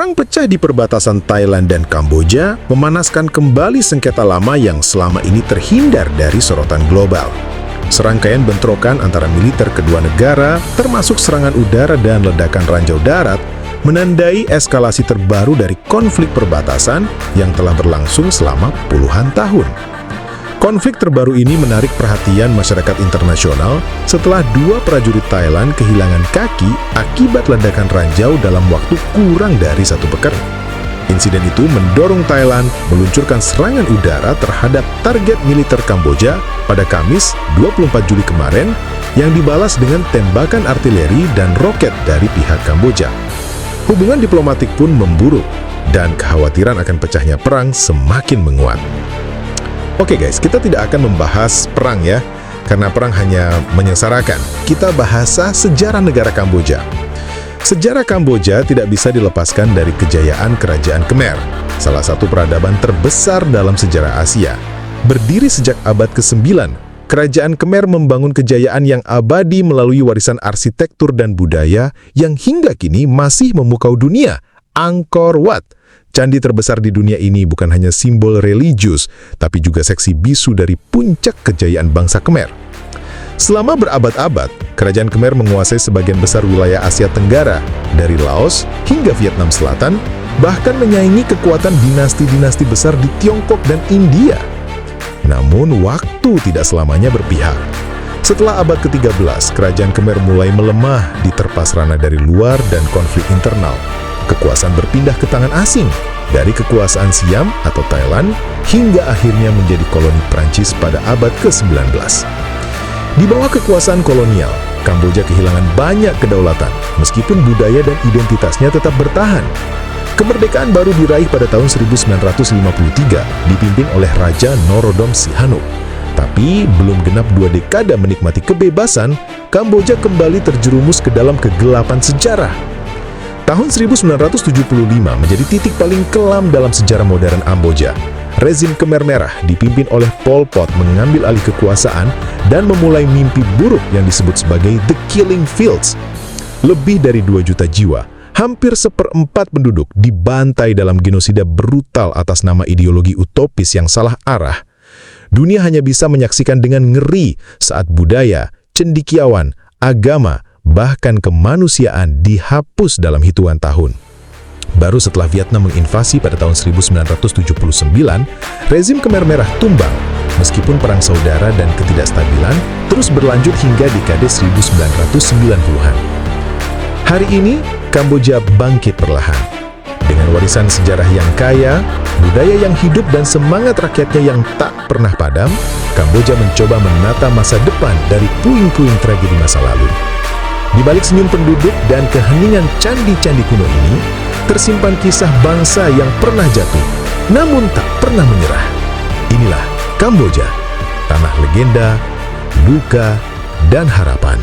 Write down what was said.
Perang pecah di perbatasan Thailand dan Kamboja memanaskan kembali sengketa lama yang selama ini terhindar dari sorotan global. Serangkaian bentrokan antara militer kedua negara, termasuk serangan udara dan ledakan ranjau darat, menandai eskalasi terbaru dari konflik perbatasan yang telah berlangsung selama puluhan tahun. Konflik terbaru ini menarik perhatian masyarakat internasional setelah dua prajurit Thailand kehilangan kaki akibat ledakan ranjau dalam waktu kurang dari 1 pekan. Insiden itu mendorong Thailand meluncurkan serangan udara terhadap target militer Kamboja pada Kamis 24 Juli kemarin yang dibalas dengan tembakan artileri dan roket dari pihak Kamboja. Hubungan diplomatik pun memburuk dan kekhawatiran akan pecahnya perang semakin menguat. Oke guys, kita tidak akan membahas perang ya, karena perang hanya menyengsarakan. Kita bahas sejarah negara Kamboja. Sejarah Kamboja tidak bisa dilepaskan dari kejayaan Kerajaan Khmer, salah satu peradaban terbesar dalam sejarah Asia. Berdiri sejak abad ke-9, Kerajaan Khmer membangun kejayaan yang abadi melalui warisan arsitektur dan budaya yang hingga kini masih memukau dunia, Angkor Wat. Candi terbesar di dunia ini bukan hanya simbol religius, tapi juga seksi bisu dari puncak kejayaan bangsa Khmer. Selama berabad-abad, Kerajaan Khmer menguasai sebagian besar wilayah Asia Tenggara, dari Laos hingga Vietnam Selatan, bahkan menyaingi kekuatan dinasti-dinasti besar di Tiongkok dan India. Namun, waktu tidak selamanya berpihak. Setelah abad ke-13, Kerajaan Khmer mulai melemah diterpa serangan dari luar dan konflik internal. Kekuasaan berpindah ke tangan asing, dari kekuasaan Siam atau Thailand, hingga akhirnya menjadi koloni Prancis pada abad ke-19. Di bawah kekuasaan kolonial, Kamboja kehilangan banyak kedaulatan, meskipun budaya dan identitasnya tetap bertahan. Kemerdekaan baru diraih pada tahun 1953, dipimpin oleh Raja Norodom Sihanouk. Tapi, belum genap 2 dekade menikmati kebebasan, Kamboja kembali terjerumus ke dalam kegelapan sejarah. Tahun 1975 menjadi titik paling kelam dalam sejarah modern Kamboja. Rezim Khmer Merah dipimpin oleh Pol Pot mengambil alih kekuasaan dan memulai mimpi buruk yang disebut sebagai The Killing Fields. Lebih dari 2 juta jiwa, hampir 1/4 penduduk dibantai dalam genosida brutal atas nama ideologi utopis yang salah arah. Dunia hanya bisa menyaksikan dengan ngeri saat budaya, cendekiawan, agama, bahkan kemanusiaan dihapus dalam hitungan tahun. Baru setelah Vietnam menginvasi pada tahun 1979, rezim Khmer Merah tumbang, meskipun perang saudara dan ketidakstabilan terus berlanjut hingga dekade 1990-an. Hari ini, Kamboja bangkit perlahan. Dengan warisan sejarah yang kaya, budaya yang hidup dan semangat rakyatnya yang tak pernah padam, Kamboja mencoba menata masa depan dari puing-puing tragedi masa lalu. Di balik senyum penduduk dan keheningan candi-candi kuno ini, tersimpan kisah bangsa yang pernah jatuh, namun tak pernah menyerah. Inilah Kamboja, tanah legenda, duka, dan harapan.